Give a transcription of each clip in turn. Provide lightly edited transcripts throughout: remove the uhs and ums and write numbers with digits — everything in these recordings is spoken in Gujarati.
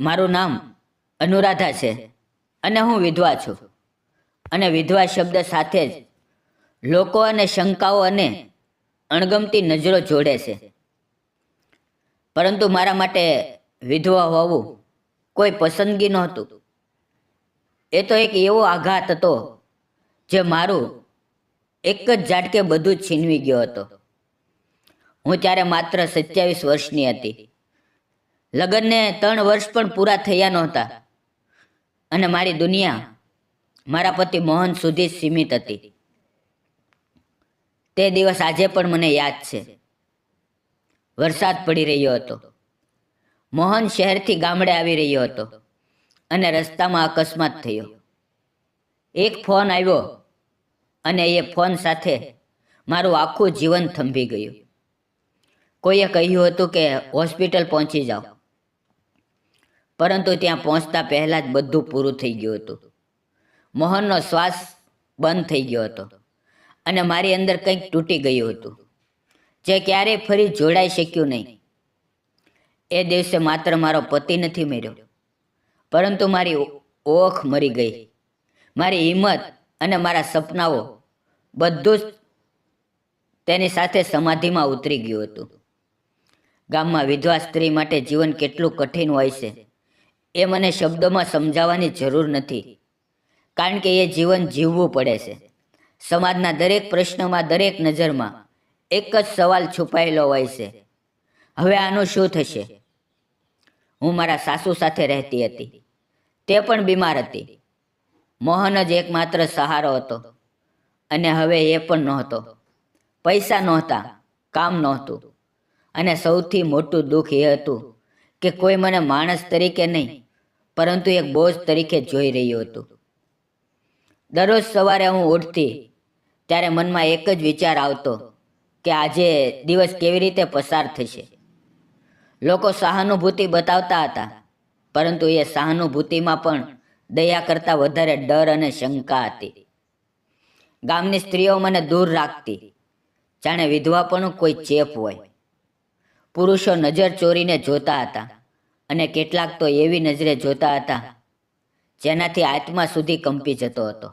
મારું નામ અનુરાધા છે અને હું વિધવા છું. અને વિધવા શબ્દ સાથે જ લોકો અને શંકાઓ અને અણગમતી નજરો જોડે છે. પરંતુ મારા માટે વિધવા હોવું કોઈ પસંદગી નહોતું. એ તો એક એવો આઘાત હતો જે મારું એક જ ઝાટકે બધું જ છીનવી ગયો હતો. હું ત્યારે માત્ર 27 વર્ષની હતી. લગ્નને 3 વર્ષ પણ પૂરા થયા નહોતા અને મારી દુનિયા મારા પતિ મોહન સુધી જ સીમિત હતી. તે દિવસ આજે પણ મને યાદ છે. વરસાદ પડી રહ્યો હતો. મોહન શહેરથી ગામડે આવી રહ્યો હતો અને રસ્તામાં અકસ્માત થયો. એક ફોન આવ્યો અને એ ફોન સાથે મારું આખું જીવન થંભી ગયું. કોઈએ કહ્યું હતું કે હોસ્પિટલ પહોંચી જાઓ, પરંતુ ત્યાં પહોંચતા પહેલાં જ બધું પૂરું થઈ ગયું હતું. મોહનનો શ્વાસ બંધ થઈ ગયો હતો અને મારી અંદર કંઈક તૂટી ગયું હતું જે ક્યારેય ફરી જોડાઈ શક્યું નહીં. એ દિવસે માત્ર મારો પતિ નથી મર્યો, પરંતુ મારી ઓખ મરી ગઈ. મારી હિંમત અને મારા સપનાઓ બધું જ તેની સાથે સમાધિમાં ઉતરી ગયું હતું. ગામમાં વિધવા સ્ત્રી માટે જીવન કેટલું કઠિન હોય છે એ મને શબ્દોમાં સમજાવવાની જરૂર નથી, કારણ કે એ જીવન જીવવું પડે છે. સમાજના દરેક પ્રશ્નમાં, દરેક નજરમાં એક જ સવાલ છુપાયેલો હોય છે: હવે આનું શું થશે? હું મારા સાસુ સાથે રહેતી હતી. તે પણ બીમાર હતી. મોહન જ એકમાત્ર સહારો હતો અને હવે એ પણ નહોતો. પૈસા નહોતા, કામ નહોતું, અને સૌથી મોટું દુઃખ એ હતું કે કોઈ મને માણસ તરીકે નહીં, પરંતુ એક બોજ તરીકે જોઈ રહ્યું હતું. દરરોજ સવારે હું ઉઠતી ત્યારે મનમાં એક જ વિચાર આવતો કે આજે દિવસ કેવી રીતે પસાર થશે. લોકો સહાનુભૂતિ બતાવતા હતા, પરંતુ એ સહાનુભૂતિમાં પણ દયા કરતાં વધારે ડર અને શંકા હતી. ગામની સ્ત્રીઓ મને દૂર રાખતી, જાણે વિધવાપણું કોઈ ચેપ હોય. પુરુષો નજર ચોરીને જોતા હતા અને કેટલાક તો એવી નજરે જોતા હતા જેનાથી આત્મા સુધી કંપી જતો હતો.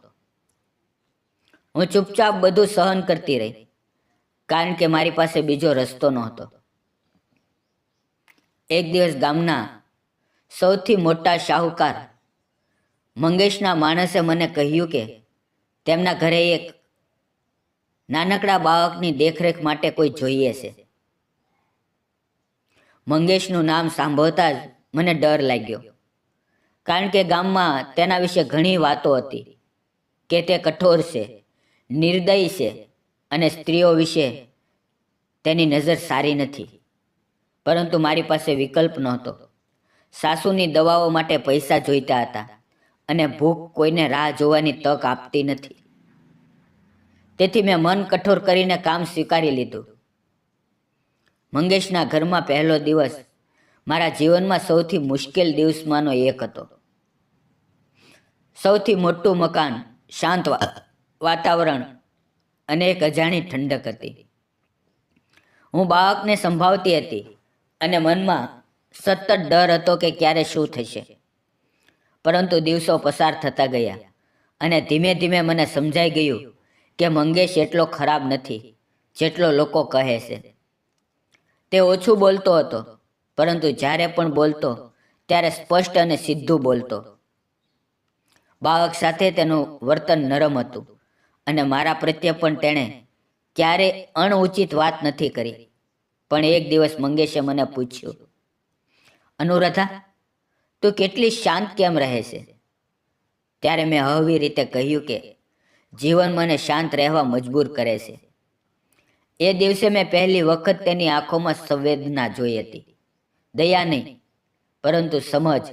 હું ચૂપચાપ બધું સહન કરતી રહી, કારણ કે મારી પાસે બીજો રસ્તો નહોતો. એક દિવસ ગામના સૌથી મોટા શાહુકાર મંગેશના માણસે મને કહ્યું કે તેમના ઘરે એક નાનકડા બાળકની દેખરેખ માટે કોઈ જોઈએ છે. મંગેશનું નામ સાંભળતા જ મને ડર લાગ્યો, કારણ કે ગામમાં તેના વિશે ઘણી વાતો હતી કે તે કઠોર છે, નિર્દયી છે અને સ્ત્રીઓ વિશે તેની નજર સારી નથી. પરંતુ મારી પાસે વિકલ્પ નહોતો. સાસુની દવાઓ માટે પૈસા જોઈતા હતા અને ભૂખ કોઈને રાહ જોવાની તક આપતી નથી. તેથી મેં મન કઠોર કરીને કામ સ્વીકારી લીધું. મંગેશના ઘરમાં પહેલો દિવસ મારા જીવનમાં સૌથી મુશ્કેલ દિવસમાંનો એક હતો. સૌથી મોટું મકાન, શાંત વાતાવરણ અને એક અજાણી ઠંડક હતી. હું બાળકને સંભાળતી હતી અને મનમાં સતત ડર હતો કે ક્યારે શું થશે. પરંતુ દિવસો પસાર થતા ગયા અને ધીમે ધીમે મને સમજાઈ ગયું કે મંગેશ એટલો ખરાબ નથી જેટલો લોકો કહે છે. તે ઓછું બોલતો હતો, પરંતુ જ્યારે પણ બોલતો ત્યારે સ્પષ્ટ અને સીધું બોલતો. બાળક સાથે તેનું વર્તન નરમ હતું અને મારા પ્રત્યે પણ તેણે ક્યારેય અણઉચિત વાત નથી કરી. પણ એક દિવસ મંગેશે મને પૂછ્યું, અનુરાધા, તું કેટલી શાંત કેમ રહે છે? ત્યારે મેં હળવી રીતે કહ્યું કે જીવન મને શાંત રહેવા મજબૂર કરે છે. એ દિવસે મેં પહેલી વખત તેની આંખોમાં સંવેદના જોઈ હતી. દયા નહીં, પરંતુ સમજ.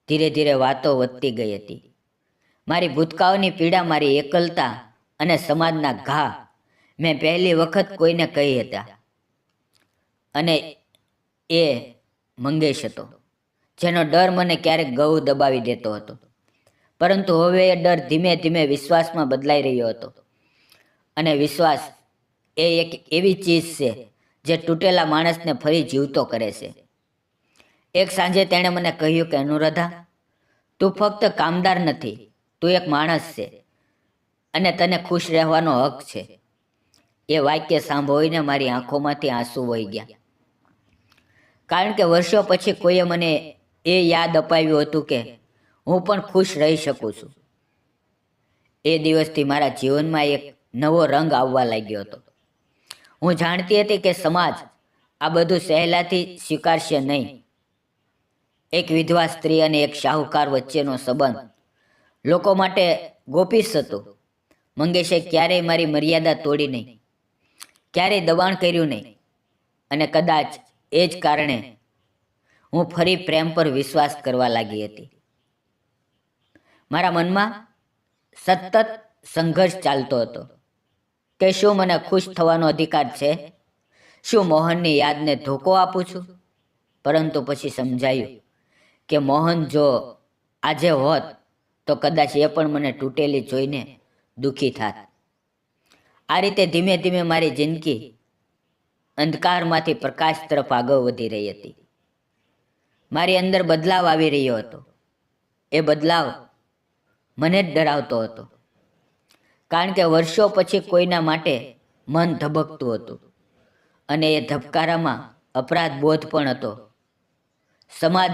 ધીરે ધીરે વાતો વધતી ગઈ હતી. મારી ભૂતકાળની પીડા, મારી એકલતા અને સમાજના ઘા મેં પહેલી વખત કોઈને કહી હતા. અને એ મંગેશ હતો, જેનો ડર મને ક્યારેક ગળું દબાવી દેતો હતો. પરંતુ હવે એ ડર ધીમે ધીમે વિશ્વાસમાં બદલાઈ રહ્યો હતો. અને વિશ્વાસ એ એક એવી ચીજ છે જે તૂટેલા માણસને ફરી જીવતો કરે છે. એક સાંજે તેણે મને કહ્યું કે અનુરાધા, તું ફક્ત કામદાર નથી, તું એક માણસ છે અને તને ખુશ રહેવાનો હક છે. એ વાક્ય સાંભળીને મારી આંખોમાંથી આંસુ વહી ગયા. કારણ કે વર્ષો પછી કોઈએ મને એ યાદ અપાવ્યું હતું કે હું પણ ખુશ રહી શકું છું. એ દિવસથી મારા જીવનમાં એક નવો રંગ આવવા લાગ્યો હતો. હું જાણતી હતી કે સમાજ આ બધું સહેલાથી સ્વીકારશે નહીં. એક વિધવા સ્ત્રી અને એક શાહુકાર વચ્ચેનો સંબંધ લોકો માટે ગોપીશ હતો. મંગેશે ક્યારેય મારી મર્યાદા તોડી નહીં, ક્યારેય દબાણ કર્યું નહીં, અને કદાચ એ જ કારણે હું ફરી પ્રેમ પર વિશ્વાસ કરવા લાગી હતી. મારા મનમાં સતત સંઘર્ષ ચાલતો હતો કે શું મને ખુશ થવાનો અધિકાર છે? શું મોહનની યાદને ધોકો આપું છું? પરંતુ પછી સમજાયું કે મોહન જો આજે હોત તો કદાચ એ પણ મને તૂટેલી જોઈને દુઃખી થાત. આ રીતે ધીમે ધીમે મારી જિંદગી અંધકારમાંથી પ્રકાશ તરફ આગળ વધી રહી હતી. મારી અંદર બદલાવ આવી રહ્યો હતો. એ બદલાવ મને જ ડરાવતો હતો, કારણ કે વર્ષો પછી કોઈના માટે મન ધબકતું હતું અને એ ધબકારામાં અપરાધ બોધ પણ હતો. સમાજ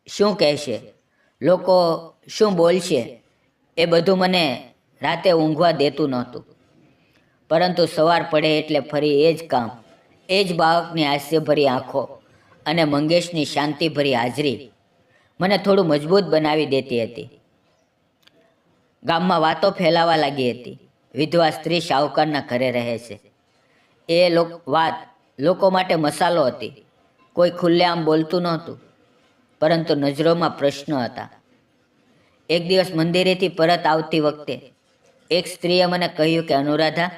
શું કહેશે, લોકો શું બોલશે, એ બધું મને રાતે ઊંઘવા દેતું નહોતું. પરંતુ સવાર પડે એટલે ફરી એ જ કામ, એ જ બાળકની હાસ્યભરી આંખો અને મંગેશની શાંતિભરી હાજરી મને થોડું મજબૂત બનાવી દેતી હતી. ગામમાં વાતો ફેલાવા લાગી હતી. વિધવા સ્ત્રી શાહુકારના ઘરે રહે છે. એ વાત લોકો માટે મસાલો હતી. કોઈ ખુલ્લેઆમ બોલતું નહોતું, પરંતુ નજરોમાં પ્રશ્નો હતા. એક દિવસ મંદિરેથી પરત આવતી વખતે એક સ્ત્રીએ મને કહ્યું કે અનુરાધા,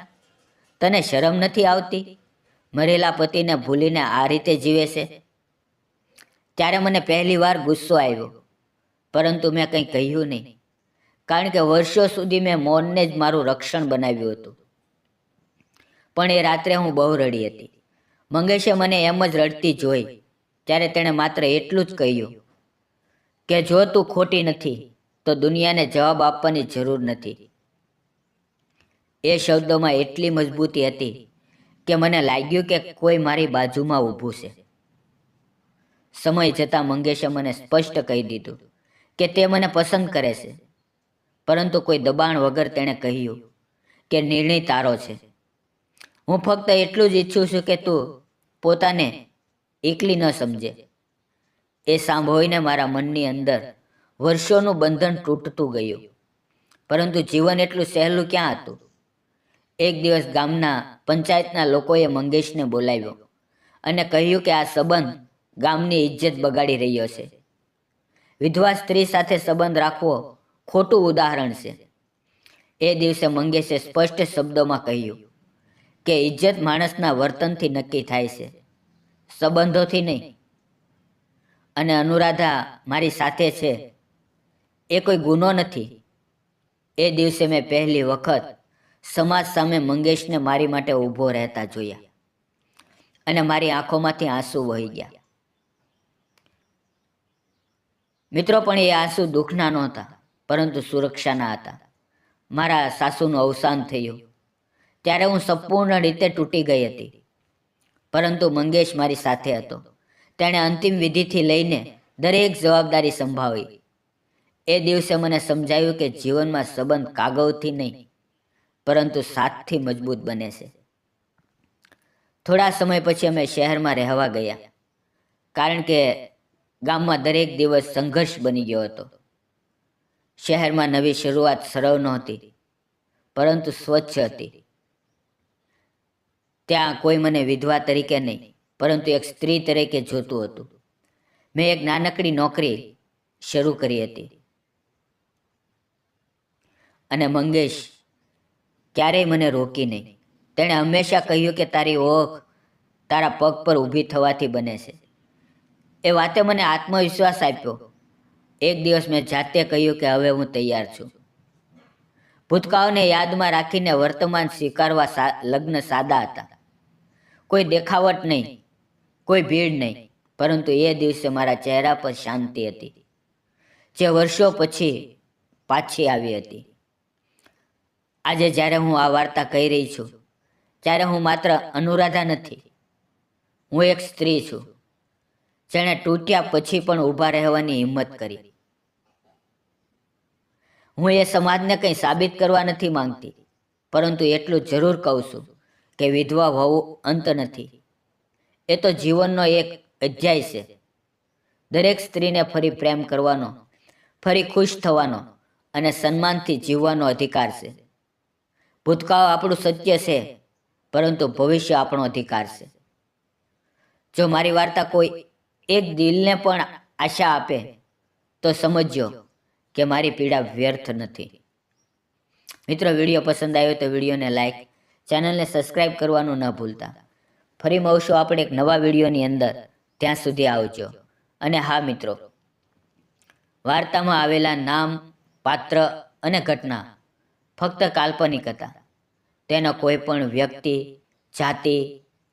તને શરમ નથી આવતી? મરેલા પતિને ભૂલીને આ રીતે જીવે છે. ત્યારે મને પહેલી વાર ગુસ્સો આવ્યો, પરંતુ મેં કંઈ કહ્યું નહીં, કારણ કે વર્ષો સુધી મેં મૌનને જ મારું રક્ષણ બનાવ્યું હતું. પણ એ રાત્રે હું બહુ રડી હતી. મંગેશે મને એમ જ રડતી જોઈ ત્યારે તેણે માત્ર એટલું જ કહ્યું કે જો તું ખોટી નથી તો દુનિયાને જવાબ આપવાની જરૂર નથી. એ શબ્દોમાં એટલી મજબૂતી હતી કે મને લાગ્યું કે કોઈ મારી બાજુમાં ઊભું છે. સમય જતાં મંગેશે મને સ્પષ્ટ કહી દીધું કે તે મને પસંદ કરે છે, પરંતુ કોઈ દબાણ વગર તેણે કહ્યું કે નિર્ણય તારો છે. હું ફક્ત એટલું જ ઈચ્છું છું કે તું પોતાને એકલી ન સમજે. એ સાંભળીને મારા મનની અંદર વર્ષોનું બંધન તૂટતું ગયું. પરંતુ જીવન એટલું સહેલું ક્યાં હતું? એક દિવસ ગામના પંચાયતના લોકોએ મંગેશને બોલાવ્યો અને કહ્યું કે આ સંબંધ ગામની ઇજ્જત બગાડી રહ્યો છે. વિધવા સ્ત્રી સાથે સંબંધ રાખવો ખોટું ઉદાહરણ છે. એ દિવસે મંગેશે સ્પષ્ટ શબ્દોમાં કહ્યું કે ઇજ્જત માણસના વર્તનથી નક્કી થાય છે, સંબંધોથી નહીં. અને અનુરાધા મારી સાથે છે એ કોઈ ગુનો નથી. એ દિવસે મેં પહેલી વખત સમાજ સામે મંગેશને મારી માટે ઊભો રહેતા જોયા અને મારી આંખોમાંથી આંસુ વહી ગયા. મિત્રો, પણ એ આંસુ દુઃખના નહોતા, પરંતુ સુરક્ષાના હતા. મારા સાસુનું અવસાન થયું ત્યારે હું સંપૂર્ણ રીતે તૂટી ગઈ હતી, પરંતુ મંગેશ મારી સાથે હતો. તેણે અંતિમ વિધિથી લઈને દરેક જવાબદારી સંભાળી. એ દિવસે મને સમજાયું કે જીવનમાં સંબંધ કાગળથી નહીં, પરંતુ સાથથી મજબૂત બને છે. થોડા સમય પછી અમે શહેરમાં રહેવા ગયા, કારણ કે ગામમાં દરેક દિવસ સંઘર્ષ બની ગયો હતો. શહેરમાં નવી શરૂઆત સરળ નહોતી, પરંતુ સ્વચ્છ હતી. ત્યાં કોઈ મને વિધવા તરીકે નહીં, પરંતુ એક સ્ત્રી તરીકે જોતું હતું. મેં એક નાનકડી નોકરી શરૂ કરી હતી અને મંગેશ ક્યારેય મને રોકી નહીં. તેણે હંમેશા કહ્યું કે તારી ઓળખ તારા પગ પર ઊભી થવાથી બને છે. એ વાતે મને આત્મવિશ્વાસ આપ્યો. એક દિવસ મેં જાતે કહ્યું કે હવે હું તૈયાર છું. ભૂતકાળને યાદમાં રાખીને વર્તમાન સ્વીકારવા. લગ્ન સાદા હતા. કોઈ દેખાવટ નહીં, કોઈ ભીડ નહીં, પરંતુ એ દિવસે મારા ચહેરા પર શાંતિ હતી, જે વર્ષો પછી પાછી આવી હતી. આજે જ્યારે હું આ વાર્તા કહી રહી છું, ત્યારે હું માત્ર અનુરાધા નથી, હું એક સ્ત્રી છું, જેણે તૂટ્યા પછી પણ ઊભા રહેવાની હિંમત કરી. હું એ સમાજને કંઈ સાબિત કરવા નથી માંગતી, પરંતુ એટલું જરૂર કહું છું કે વિધવા હોવું અંત નથી. એ તો જીવનનો એક અધ્યાય છે. દરેક સ્ત્રીને ફરી પ્રેમ કરવાનો, ફરી ખુશ થવાનો અને સન્માનથી જીવવાનો અધિકાર છે. ભૂતકાળ આપણું સત્ય છે, પરંતુ ભવિષ્ય આપણો અધિકાર છે. જો મારી વાર્તા કોઈ એક દિલને પણ આશા આપે, તો સમજજો કે મારી પીડા વ્યર્થ નથી. મિત્રો, વિડીયો પસંદ આવ્યો તો વિડીયોને લાઈક, ચેનલને સબસ્ક્રાઈબ કરવાનું ન ભૂલતા. ફરી મળશું આપણે એક નવા વિડીયોની અંદર. ત્યાં સુધી આવજો. અને હા મિત્રો, વાર્તામાં આવેલા નામ, પાત્ર અને ઘટના ફક્ત કાલ્પનિક હતા. તેનો કોઈ પણ વ્યક્તિ, જાતિ,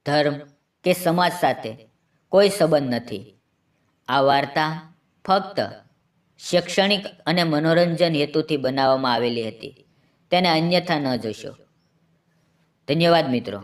ધર્મ કે સમાજ સાથે કોઈ સંબંધ નથી. આ વાર્તા ફક્ત શૈક્ષણિક અને મનોરંજન હેતુથી બનાવવામાં આવેલી હતી. તેને અન્યથા ન જોશો. ધન્યવાદ મિત્રો.